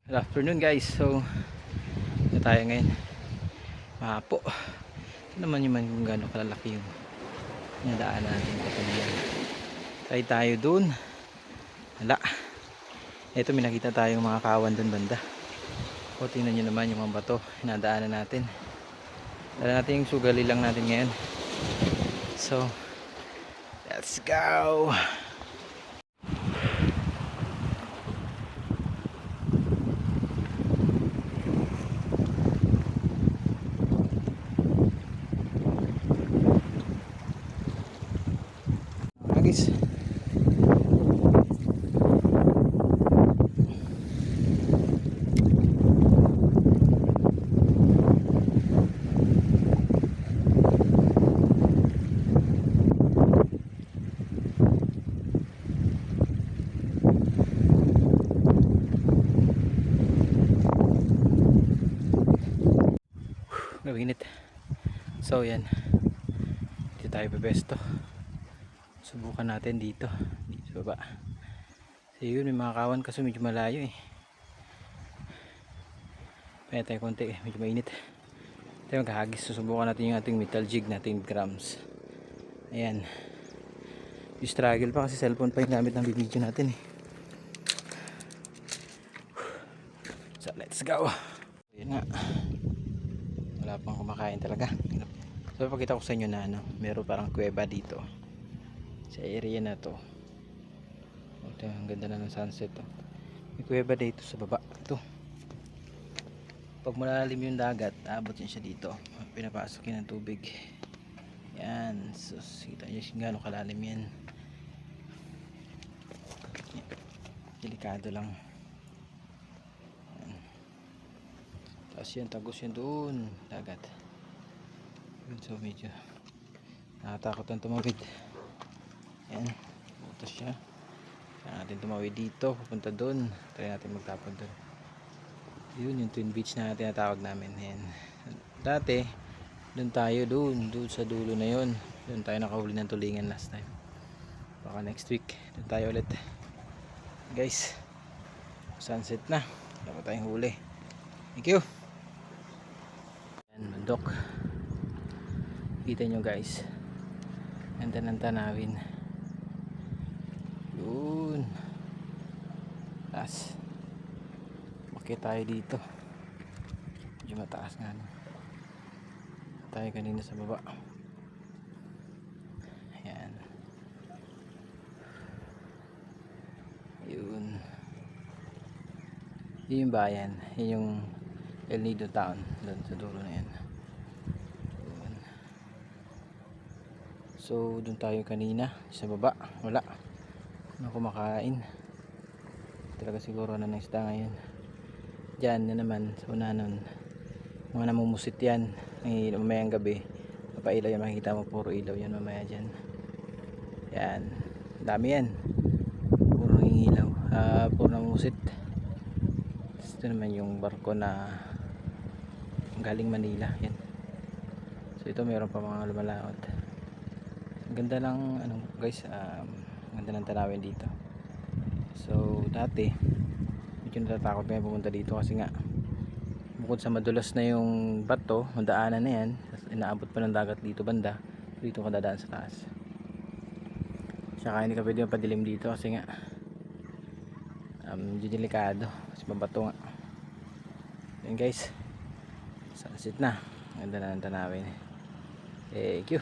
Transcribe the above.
Good afternoon guys. So na tayo ngayon mapo. Ito naman yung man kung gaano kalalaki yung nadaan natin patuloy. Tayo dun. Wala. Ito may nakita tayong mga kawan dun banda. O tingnan nyo naman yung mga bato nadaanan natin. Dala natin yung sugali lang natin ngayon. So let's go. Guys, naginit. So yan, dito tayo pepesto. Subukan natin dito sa baba. So yun, may mga kawan kasi medyo malayo eh. Kaya tayo konti eh, medyo mainit. Tayo maghahagis. Susubukan natin yung ating metal jig natin grams. Ayan, yung struggle pa kasi cellphone pa yung gamit ng video natin eh. So let's go. Yun nga, wala pang kumakain talaga. So pakita ko sa inyo na meron parang kuweba dito sa area na to. Ito, ang ganda na ng sunset to. May kuweba dito sa baba. Ito, pag malalim yung dagat, abot yun siya dito. Pinapasok yun ng tubig. Yan, so kita nyo kung gaano kalalim yan. Delikado lang. Yan. Tapos yan, tagos yan doon dagat. So medyo nakatakot ang tumawid. Yan, butas siya. Kaya natin tumawid dito, pupunta doon. Try natin magtapon doon. Yun yung Twin Beach na tinatawag namin. Yan. Dati doon tayo, doon sa dulo na yun. Doon tayo nakahuli ng tulingan last time. Baka next week doon tayo ulit guys. Sunset na, wala pa tayong huli. Thank you. Yan, bundok. Kita nyo guys, ganda ng tanawin. Yun, taas. Bakit tayo dito, medyo mataas nga tayo kanina sa baba. Ayan, yun, yun yung bayan, yun yung El Nido Town doon sa dulo na yan. Yun. So doon tayo kanina sa baba, wala na kumakain talaga, siguro na ng isda ngayon. Diyan na naman sa una nun, mga namumusit yan. Mamayang gabi papailaw yan, makikita mo puro ilaw yan mamaya dyan. Yan, dami yan, puro ilaw, puro namumusit. Ito naman yung barko na galing Manila yan. So ito meron pa mga lumalaot. Ang ganda ng guys, ganda ng tanawin dito. So dati medyo natatakot kami pumunta dito kasi nga bukod sa madulas na yung bato, madaanan na yan, inaabot pa ng dagat dito banda, dito ka dadaan sa taas. Tsaka hindi ka pwede mapadilim dito kasi nga medyo delikado kasi mabato nga. Yan guys, sunset na, ganda na ng tanawin. Thank you.